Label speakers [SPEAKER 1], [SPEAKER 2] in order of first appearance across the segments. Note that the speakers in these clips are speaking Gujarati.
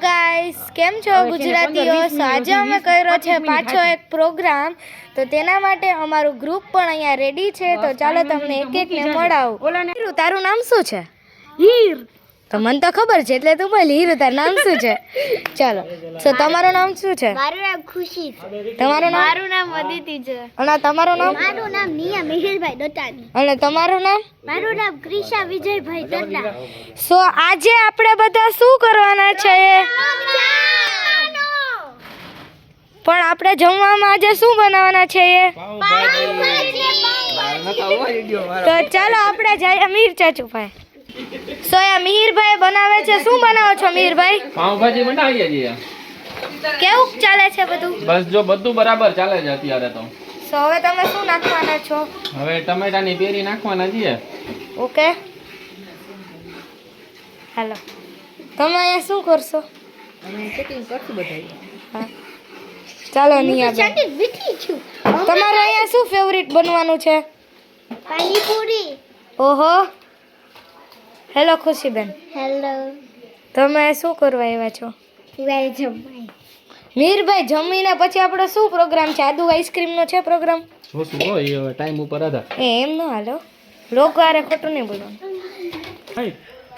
[SPEAKER 1] ગાઈસ કેમ છો ગુજરાતીઓ? આજે અમે કર્યો છે પાછો એક પ્રોગ્રામ, તો તેના માટે અમારું ગ્રુપ પણ અહીંયા રેડી છે. તો ચાલો તમને એક એક ને મળાવું. હીરુ, તારું નામ શું છે? હીર. તો મને તો ખબર છે એટલે તું બોલ. હીરુ, તારું નામ શું છે? ચાલો. તો તમારું નામ શું છે?
[SPEAKER 2] મારું નામ ખુશી.
[SPEAKER 1] તમારું નામ?
[SPEAKER 2] મારું નામ અદિતિ છે.
[SPEAKER 1] અને તમારું નામ?
[SPEAKER 2] મારું નામ નિયા મિહિરભાઈ દત્તાની.
[SPEAKER 1] અને તમારું નામ?
[SPEAKER 2] મારું નામ ક્રિશા વિજયભાઈ દત્તા.
[SPEAKER 1] સો આજે આપણે બધા શું કરવાના છે? પણ આપણે જમવામાં આજે શું બનાવવાના છે? તો ચાલો આપણે જઈએ મીર ચાચુભાઈ. સો મિહિરભાઈ બનાવે છે. શું બનાવો છો મિહિરભાઈ?
[SPEAKER 3] પાવભાજી બનાવીએ છીએ.
[SPEAKER 1] કેવું ચાલે છે બધું?
[SPEAKER 3] બસ જો બધું બરાબર ચાલે છે અત્યારે તો.
[SPEAKER 1] સો હવે તમે શું નાખવાના છો?
[SPEAKER 3] હવે ટમેટાની પેરી નાખવાના છીએ.
[SPEAKER 1] ઓકે, હાલો. તમે અહીંયા શું કરશો? હા. ચાલો નિયા બેન,
[SPEAKER 2] બેઠી છું.
[SPEAKER 1] તમારે અહીંયા શું ફેવરિટ બનવાનું છે?
[SPEAKER 2] પાણીપુરી.
[SPEAKER 1] ઓહો, હેલો ખુશીબેન,
[SPEAKER 2] હેલો.
[SPEAKER 1] તમે શું કરવા આવ્યા છો?
[SPEAKER 2] વેલકમ.
[SPEAKER 1] મીરભાઈ, જમીને પછી આપણો શું પ્રોગ્રામ છે? આદુ આઈસ્ક્રીમનો છે પ્રોગ્રામ?
[SPEAKER 3] શું હોય એ હવે ટાઈમ ઉપર આધાર.
[SPEAKER 1] એમ ન હાલો, લોકો આરે ખોટું નહીં બોલવાનું.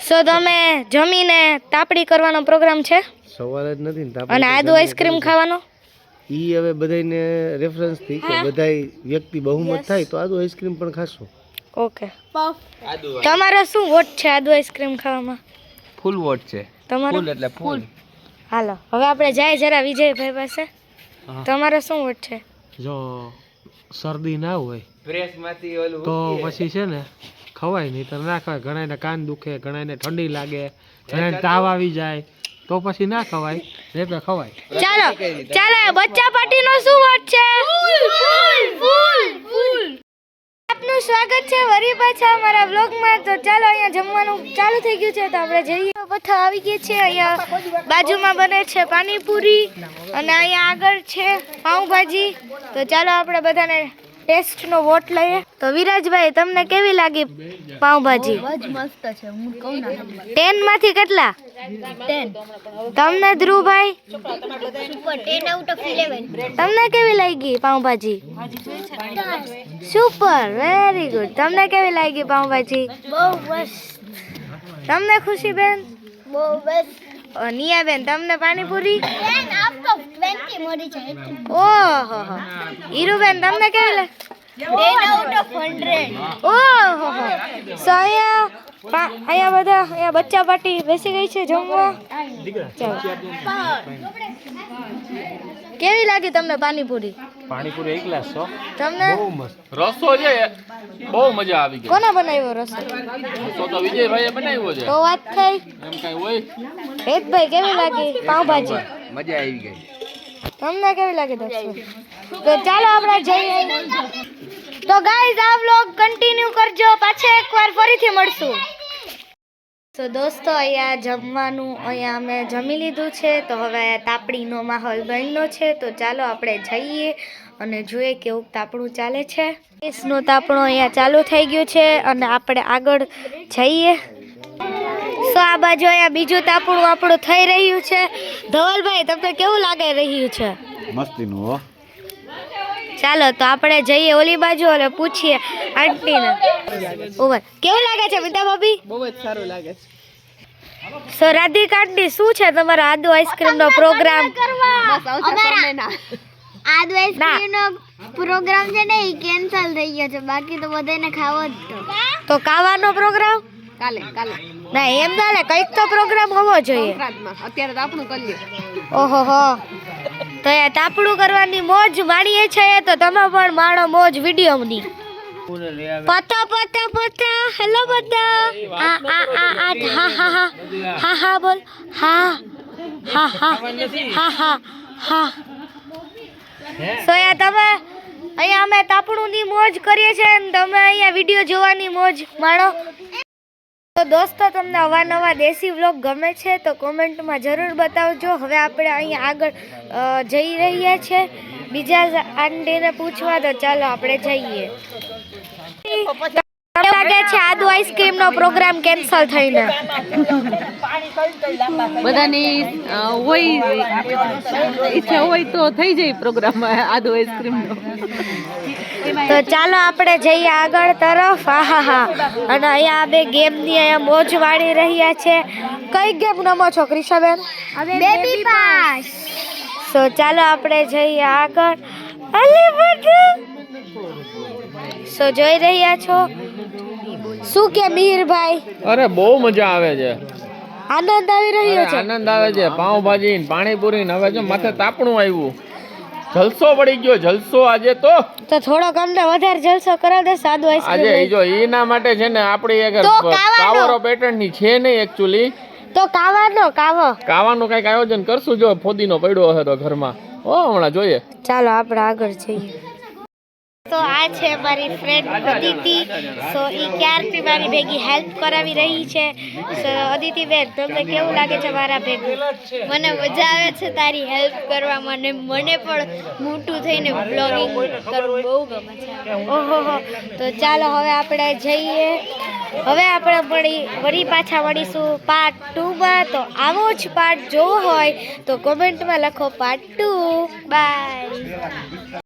[SPEAKER 1] સો તમે જમીને તાપડી કરવાનો પ્રોગ્રામ છે
[SPEAKER 4] સવાલ જ નથી ને
[SPEAKER 1] અને આદુ આઈસ્ક્રીમ ખાવાનો?
[SPEAKER 4] ઈ હવે બધાને રેફરન્સ થી કે બધાય વ્યક્તિ બહુમત થાય તો આદુ આઈસ્ક્રીમ પણ ખાશો.
[SPEAKER 1] ઓકે. તમારો શું વોટ છે આદુ આઈસ્ક્રીમ ખાવામાં?
[SPEAKER 3] ફૂલ વોટ છે.
[SPEAKER 1] તમારો?
[SPEAKER 3] ફૂલ એટલે ફૂલ.
[SPEAKER 1] હાલો હવે આપણે જાય જરા વિજયભાઈ પાસે. તમારો શું વોટ છે?
[SPEAKER 5] જો શરદી ના હોય
[SPEAKER 3] પ્રેસ માંથી ઓલું
[SPEAKER 5] તો પછી છે ને ખવાય નહીં તો ના ખવાય. ઘણાને કાન દુખે, ઘણાને ઠંડી લાગે, ઘણાને તાવ આવી જાય તો પછી ના ખવાય, નહીં તો ખવાય.
[SPEAKER 1] ચાલો ચાલો, બચ્ચા પાર્ટીનો શું વોટ છે? આપનું સ્વાગત છે વરી પાછા અમારા વ્લોગમાં. તો ચાલો, અહીંયા જમવાનું ચાલુ થઈ ગયું છે તો આપણે જઈએ. પથ્થા આવી ગયા છે. અહીંયા બાજુમાં બને છે પાણીપુરી અને અહીંયા આગળ છે પાઉંભાજી. તો ચાલો આપણે બધાને ટેસ્ટનો વોટ લઈએ. તો વિરાજભાઈ, તમને કેવી લાગી પાઉંભાજી?
[SPEAKER 2] મસ્ત છે. હું કહું ના
[SPEAKER 1] 10 માંથી કેટલા?
[SPEAKER 2] 10.
[SPEAKER 1] તમને ધ્રુવભાઈ
[SPEAKER 2] સુપર 10 આઉટ ઓફ 11.
[SPEAKER 1] તમને કેવી લાગી પાઉંભાજી? Super, very good. તમને કેવી લાગી પાઉંભાજી?
[SPEAKER 2] બહુ મસ્ત.
[SPEAKER 1] તમને ખુશીબેન?
[SPEAKER 2] બહુ મસ્ત.
[SPEAKER 1] નિયાબેન, તમને પાણીપુરી?
[SPEAKER 2] 10 આઉટ ઓફ 20 મળી છે.
[SPEAKER 1] ઓહો, હીરુબેન, તમને કેવી લાગી?
[SPEAKER 2] 10 આઉટ ઓફ 100.
[SPEAKER 1] ઓહો, સો અહીંયા બધા અહીંયા બચ્ચા પાર્ટી બેસી ગઈ છે જમવા. ચાલો. કેવી લાગી તમને પાણીપુરી?
[SPEAKER 3] પાણીપુરી એક ગ્લાસ છો.
[SPEAKER 1] તમને?
[SPEAKER 3] રસો છે બહુ મજા આવી ગઈ.
[SPEAKER 1] કોને બનાવ્યો રસો?
[SPEAKER 3] રસો તો વિજયભાઈએ બનાવ્યો છે.
[SPEAKER 1] તો વાત થઈ.
[SPEAKER 3] એમ કઈ હોય?
[SPEAKER 1] હેતભાઈ, કેવી લાગી પાઉંભાજી?
[SPEAKER 3] મજા આવી ગઈ.
[SPEAKER 1] તમને કેવી લાગી દોસ્તો? તો ચાલો આપણે જઈએ. તો ગાઈઝ, આ વ્લોગ કન્ટિન્યુ કરજો, પાછા એકવાર ફરીથી મળશું. તો દોસ્તો, અહીંયા જમવાનું અહીંયા અમે જમી લીધું છે. તો હવે તાપડીનો માહોલ બન્યો છે. તો ચાલો આપણે જઈએ અને જોઈએ કેવું તાપણું ચાલે છે. નું તાપણું અહીંયા ચાલુ થઈ ગયું છે અને આપણે આગળ જઈએ. સો આ બાજુ અહીંયા બીજું તાપણું આપણું થઈ રહ્યું છે. ધવલભાઈ, તમને કેવું લાગી રહ્યું છે?
[SPEAKER 4] મસ્તીનું હો.
[SPEAKER 1] ચાલો તો આપણે જઈએ ઓલી બાજુ અને પૂછીએ આંટીને. ઓવર, કેવું લાગે છે મિતા ભાભી?
[SPEAKER 6] બહુ જ સારું લાગે છે.
[SPEAKER 1] સો રાધિકા આંટી, શું છે તમારો આદુ આઈસ્ક્રીમનો પ્રોગ્રામ?
[SPEAKER 6] બસ આવશે સમયના.
[SPEAKER 2] આદુ આઈસ્ક્રીમનો પ્રોગ્રામ છે ને એ કેન્સલ થઈ ગયો છે. બાકી તો બધાને ખાવો જ તો.
[SPEAKER 1] તો કાવાનો પ્રોગ્રામ?
[SPEAKER 6] કાલે
[SPEAKER 1] ના, એમ ના લે, કંઈક તો પ્રોગ્રામ હોવો જોઈએ.
[SPEAKER 6] રાતમાં અત્યારે તો આપણું કરીએ.
[SPEAKER 1] ઓહો હો, તો એ તાપડું કરવાની મોજ માણીએ છે. તો તમે પણ માણો મોજ વિડીયોની. પતા પતા પતા, હેલો બધા. આ આ આ આ હા હા હા હા હા બોલ. હા હા હા હા હા હા. સો યા તમે અહીંયા અમે તાપડુંની મોજ કરીએ છીએ અને તમે અહીંયા વિડીયો જોવાની મોજ માણો. તો દોસ્તો, તમને અવાનવા દેશી વ્લોગ ગમે છે તો કોમેન્ટમાં જરૂર બતાવજો. હવે આપણે અહીંયા આગળ જઈ રહ્યા છે બીજા આંટીને પૂછવા. તો ચાલો આપણે જઈએ. લાગે છે આદુ આઈસ્ક્રીમ નો પ્રોગ્રામ કેન્સલ થઈને?
[SPEAKER 6] બધાની હોય ઈચ્છા હોય તો થઈ જાય પ્રોગ્રામ આદુ આઈસ્ક્રીમ નો.
[SPEAKER 1] તો ચાલો આપણે જઈએ આગળ તરફ. હા અને અહીંયા બે ગેમ ની અહીંયા મોજ વાળી રહ્યા છે. કઈ ગેમ રમો છો ક્રિશાબેન?
[SPEAKER 2] Baby pass.
[SPEAKER 1] સો ચાલો આપણે જઈએ આગળ. અલી બધું સો જોઈ રહ્યા છો શું કે મિહિરભાઈ?
[SPEAKER 3] અરે બહુ મજા આવે છે,
[SPEAKER 1] આનંદ આવી રહ્યો છે.
[SPEAKER 3] આનંદ આવે છે. પાઉંભાજી ને પાણીપુરી ને હવે જો માથે તાપણું આવ્યું, જલસો પડી ગયો, જલસો આજે તો
[SPEAKER 1] થોડોક અમને વધારે જલસો કરાવ દે સાદુ
[SPEAKER 3] આજે
[SPEAKER 1] આઈસ્ક્રીમ.
[SPEAKER 3] જો એના માટે છે ને આપણી એક
[SPEAKER 1] તો કાવાનો.
[SPEAKER 3] કાવરો પેટર્ન ની છે નહીં એકચ્યુઅલી.
[SPEAKER 1] તો કાવો
[SPEAKER 3] કાવાનું કઈક આયોજન કરશું, જો ફોદીનો પડ્યો હશે તો ઘરમાં. હમણાં જોઈએ.
[SPEAKER 1] ચાલો આપણે આગળ જઈએ. તો આ છે મારી ફ્રેન્ડ અદિતિ. સો એ ક્યારથી મારી ભેગી હેલ્પ કરાવી રહી છે. સો અદિતિ બેન, તમને કેવું લાગે છે મારા ભેગું?
[SPEAKER 2] મને મજા આવે છે તારી હેલ્પ કરવામાં ને મને પણ મોટું થઈને બ્લોગિંગ કરવું બહુ ગમે છે.
[SPEAKER 1] ઓહો, તો ચાલો હવે આપણે જઈએ. હવે આપણે વળી પાછા મળીશું પાર્ટ 2 માં. તો આવો જ પાર્ટ જોવો હોય તો કોમેન્ટમાં લખો પાર્ટ 2. બાય.